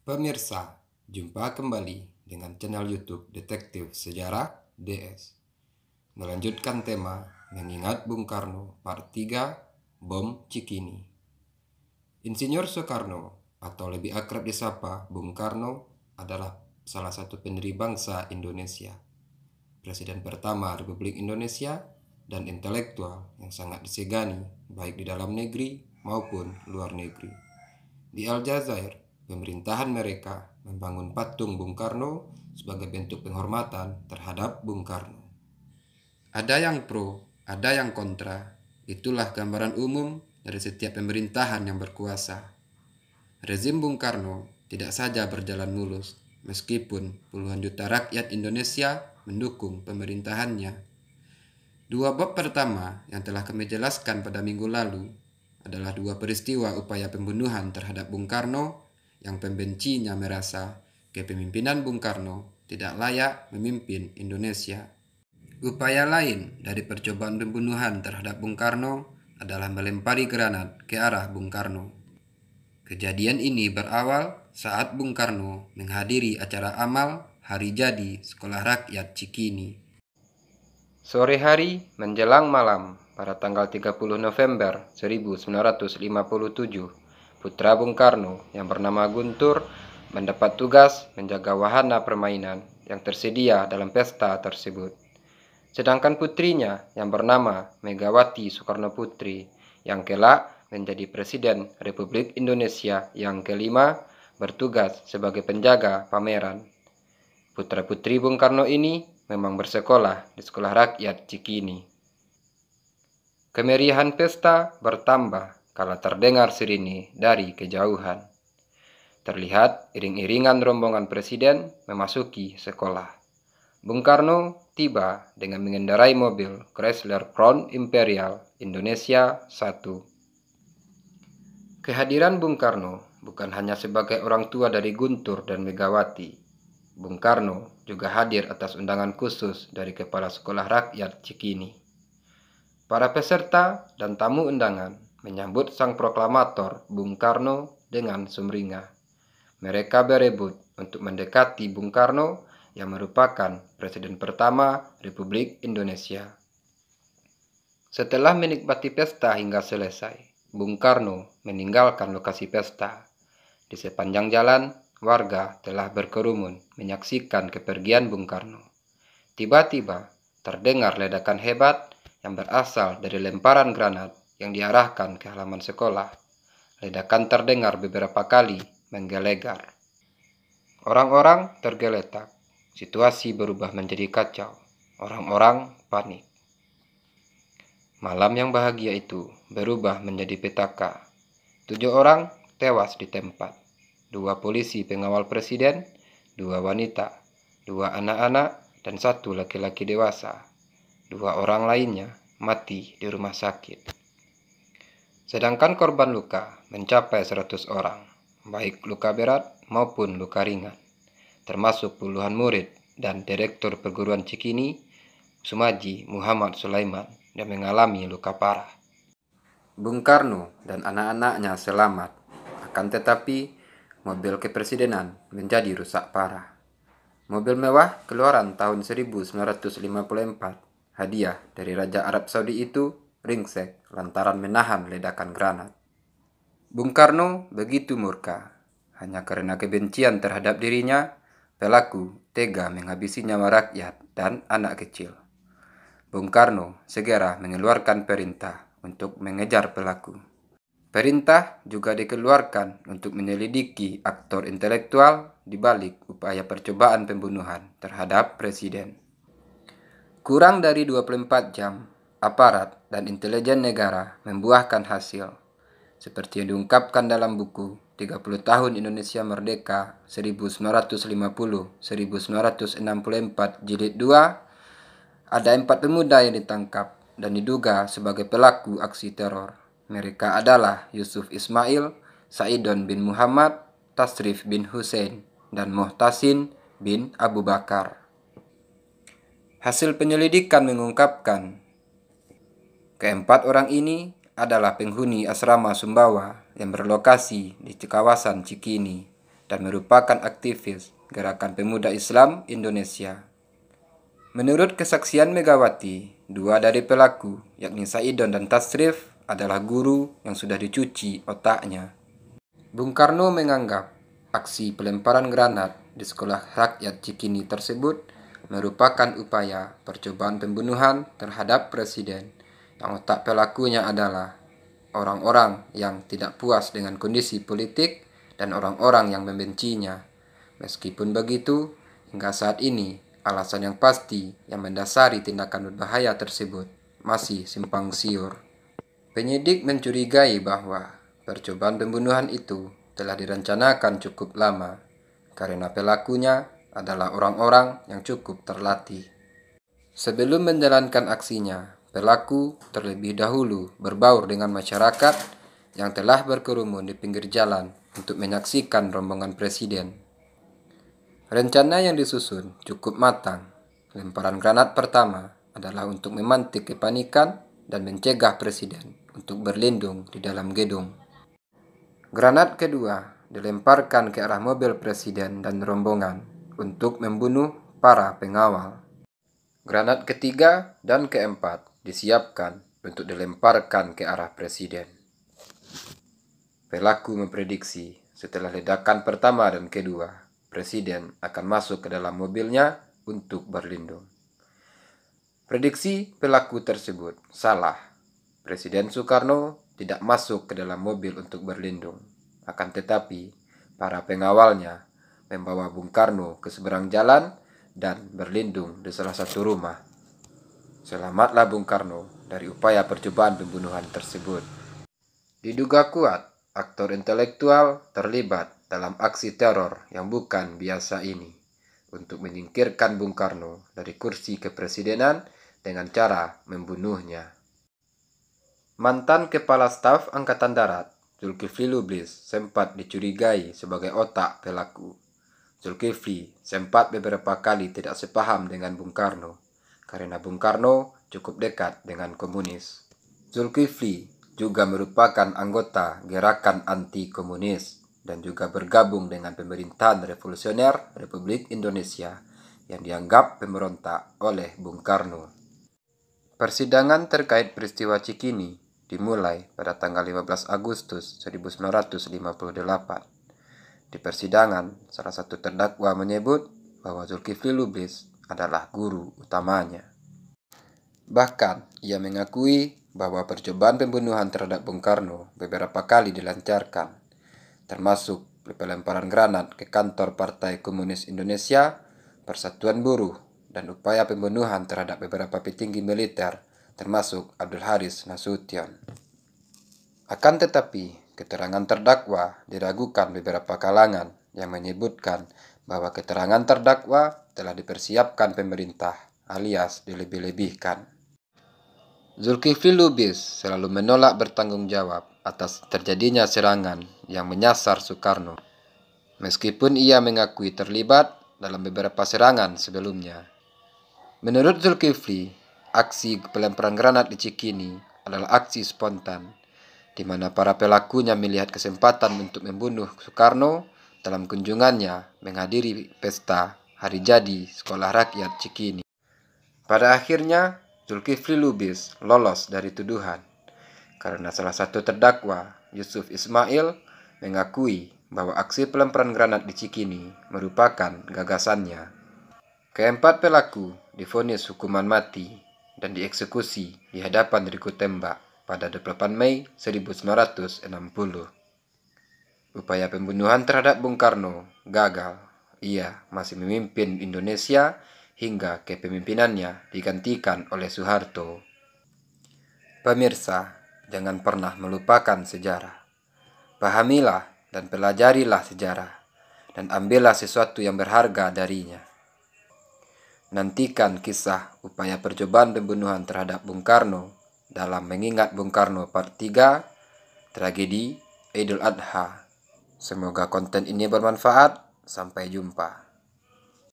Pemirsa, jumpa kembali dengan channel YouTube Detektif Sejarah DS. Melanjutkan tema Mengingat Bung Karno Part 3, Bom Cikini. Insinyur Soekarno, atau lebih akrab disapa Bung Karno, adalah salah satu pendiri bangsa Indonesia, Presiden pertama Republik Indonesia, dan intelektual yang sangat disegani baik di dalam negeri maupun luar negeri. Di Aljazair, pemerintahan mereka membangun patung Bung Karno sebagai bentuk penghormatan terhadap Bung Karno. Ada yang pro, ada yang kontra. Itulah gambaran umum dari setiap pemerintahan yang berkuasa. Rezim Bung Karno tidak saja berjalan mulus, meskipun puluhan juta rakyat Indonesia mendukung pemerintahannya. Dua bab pertama yang telah kami jelaskan pada minggu lalu adalah dua peristiwa upaya pembunuhan terhadap Bung Karno yang pembencinya merasa kepemimpinan Bung Karno tidak layak memimpin Indonesia. Upaya lain dari percobaan pembunuhan terhadap Bung Karno adalah melempari granat ke arah Bung Karno. Kejadian ini berawal saat Bung Karno menghadiri acara amal hari jadi Sekolah Rakyat Cikini. Sore hari menjelang malam pada tanggal 30 November 1957, putra Bung Karno yang bernama Guntur mendapat tugas menjaga wahana permainan yang tersedia dalam pesta tersebut. Sedangkan putrinya yang bernama Megawati Soekarno Putri yang kelak menjadi Presiden Republik Indonesia yang kelima bertugas sebagai penjaga pameran. Putra-putri Bung Karno ini memang bersekolah di Sekolah Rakyat Cikini. Kemeriahan pesta bertambah kala terdengar sirine dari kejauhan. Terlihat iring-iringan rombongan presiden memasuki sekolah. Bung Karno tiba dengan mengendarai mobil Chrysler Crown Imperial Indonesia 1. Kehadiran Bung Karno bukan hanya sebagai orang tua dari Guntur dan Megawati. Bung Karno juga hadir atas undangan khusus dari Kepala Sekolah Rakyat Cikini. Para peserta dan tamu undangan menyambut sang proklamator Bung Karno dengan sumringah. Mereka berebut untuk mendekati Bung Karno yang merupakan Presiden pertama Republik Indonesia. Setelah menikmati pesta hingga selesai, Bung Karno meninggalkan lokasi pesta. Di sepanjang jalan, warga telah berkerumun menyaksikan kepergian Bung Karno. Tiba-tiba terdengar ledakan hebat yang berasal dari lemparan granat yang diarahkan ke halaman sekolah. Ledakan terdengar beberapa kali menggelegar. Orang-orang tergeletak. Situasi berubah menjadi kacau. Orang-orang panik. Malam yang bahagia itu berubah menjadi petaka. 7 orang tewas di tempat. 2 polisi pengawal presiden, 2 wanita, 2 anak-anak, dan 1 laki-laki dewasa. 2 orang lainnya mati di rumah sakit. Sedangkan korban luka mencapai 100 orang, baik luka berat maupun luka ringan, termasuk puluhan murid dan Direktur Perguruan Cikini, Sumaji Muhammad Sulaiman, yang mengalami luka parah. Bung Karno dan anak-anaknya selamat, akan tetapi mobil kepresidenan menjadi rusak parah. Mobil mewah keluaran tahun 1954, hadiah dari Raja Arab Saudi itu ringsek lantaran menahan ledakan granat. Bung Karno begitu murka. Hanya karena kebencian terhadap dirinya, pelaku tega menghabisi nyawa rakyat dan anak kecil. Bung Karno segera mengeluarkan perintah untuk mengejar pelaku. Perintah juga dikeluarkan untuk menyelidiki aktor intelektual di balik upaya percobaan pembunuhan terhadap presiden. Kurang dari 24 jam, aparat dan intelijen negara membuahkan hasil. Seperti yang diungkapkan dalam buku 30 tahun Indonesia Merdeka 1950-1964 jilid 2, ada 4 pemuda yang ditangkap dan diduga sebagai pelaku aksi teror. Mereka adalah Yusuf Ismail, Saidon bin Muhammad, Tasrif bin Hussein, dan Muhtasin bin Abu Bakar. Hasil penyelidikan mengungkapkan keempat orang ini adalah penghuni asrama Sumbawa yang berlokasi di kawasan Cikini. dan merupakan aktivis Gerakan Pemuda Islam Indonesia. Menurut kesaksian Megawati, dua dari pelaku, yakni Saidon dan Tasrif, adalah guru yang sudah dicuci otaknya. Bung Karno menganggap aksi pelemparan granat di Sekolah Rakyat Cikini tersebut merupakan upaya percobaan pembunuhan terhadap Presiden, yang otak pelakunya adalah orang-orang yang tidak puas dengan kondisi politik dan orang-orang yang membencinya. Meskipun begitu, hingga saat ini, alasan yang pasti yang mendasari tindakan berbahaya tersebut masih simpang siur. Penyidik mencurigai bahwa percobaan pembunuhan itu telah direncanakan cukup lama, karena pelakunya adalah orang-orang yang cukup terlatih. Sebelum menjalankan aksinya, pelaku terlebih dahulu berbaur dengan masyarakat yang telah berkerumun di pinggir jalan untuk menyaksikan rombongan Presiden. Rencana yang disusun cukup matang. Lemparan granat pertama adalah untuk memantik kepanikan dan mencegah Presiden untuk berlindung di dalam gedung. Granat kedua dilemparkan ke arah mobil Presiden dan rombongan untuk membunuh para pengawal. Granat ketiga dan keempat disiapkan untuk dilemparkan ke arah Presiden. Pelaku memprediksi setelah ledakan pertama dan kedua, Presiden akan masuk ke dalam mobilnya untuk berlindung. Prediksi pelaku tersebut salah. Presiden Soekarno tidak masuk ke dalam mobil untuk berlindung. Akan tetapi, para pengawalnya membawa Bung Karno ke seberang jalan dan berlindung di salah satu rumah. Selamatlah Bung Karno dari upaya percobaan pembunuhan tersebut. Diduga kuat, aktor intelektual terlibat dalam aksi teror yang bukan biasa ini untuk menyingkirkan Bung Karno dari kursi kepresidenan dengan cara membunuhnya. Mantan Kepala Staf Angkatan Darat, Zulkifli Lubis, sempat dicurigai sebagai otak pelaku. Zulkifli sempat beberapa kali tidak sepaham dengan Bung Karno, karena Bung Karno cukup dekat dengan komunis. Zulkifli juga merupakan anggota Gerakan Anti Komunis dan juga bergabung dengan pemerintahan revolusioner Republik Indonesia yang dianggap pemberontak oleh Bung Karno. Persidangan terkait peristiwa Cikini dimulai pada tanggal 15 Agustus 1958. Di persidangan, salah satu terdakwa menyebut bahwa Zulkifli Lubis adalah guru utamanya. Bahkan, ia mengakui bahwa percobaan pembunuhan terhadap Bung Karno beberapa kali dilancarkan, termasuk pelemparan granat ke kantor Partai Komunis Indonesia, Persatuan Buruh, dan upaya pembunuhan terhadap beberapa petinggi militer, termasuk Abdul Haris Nasution. Akan tetapi, keterangan terdakwa diragukan beberapa kalangan yang menyebutkan bahwa keterangan terdakwa telah dipersiapkan pemerintah alias dilebih-lebihkan. Zulkifli Lubis selalu menolak bertanggung jawab atas terjadinya serangan yang menyasar Soekarno, meskipun ia mengakui terlibat dalam beberapa serangan sebelumnya. Menurut Zulkifli, aksi pelemparan granat di Cikini adalah aksi spontan, di mana para pelakunya melihat kesempatan untuk membunuh Soekarno dalam kunjungannya menghadiri pesta hari jadi Sekolah Rakyat Cikini. Pada akhirnya, Zulkifli Lubis lolos dari tuduhan, karena salah satu terdakwa, Yusuf Ismail, mengakui bahwa aksi pelemparan granat di Cikini merupakan gagasannya. Keempat pelaku divonis hukuman mati dan dieksekusi di hadapan Riku Tembak pada 28 Mei 1960. Upaya pembunuhan terhadap Bung Karno gagal. Ia masih memimpin Indonesia hingga kepemimpinannya digantikan oleh Soeharto. Pemirsa, jangan pernah melupakan sejarah. Pahamilah dan pelajarilah sejarah, dan ambillah sesuatu yang berharga darinya. Nantikan kisah upaya percobaan pembunuhan terhadap Bung Karno dalam Mengingat Bung Karno Part 3, Tragedi Idul Adha. Semoga konten ini bermanfaat. Sampai jumpa.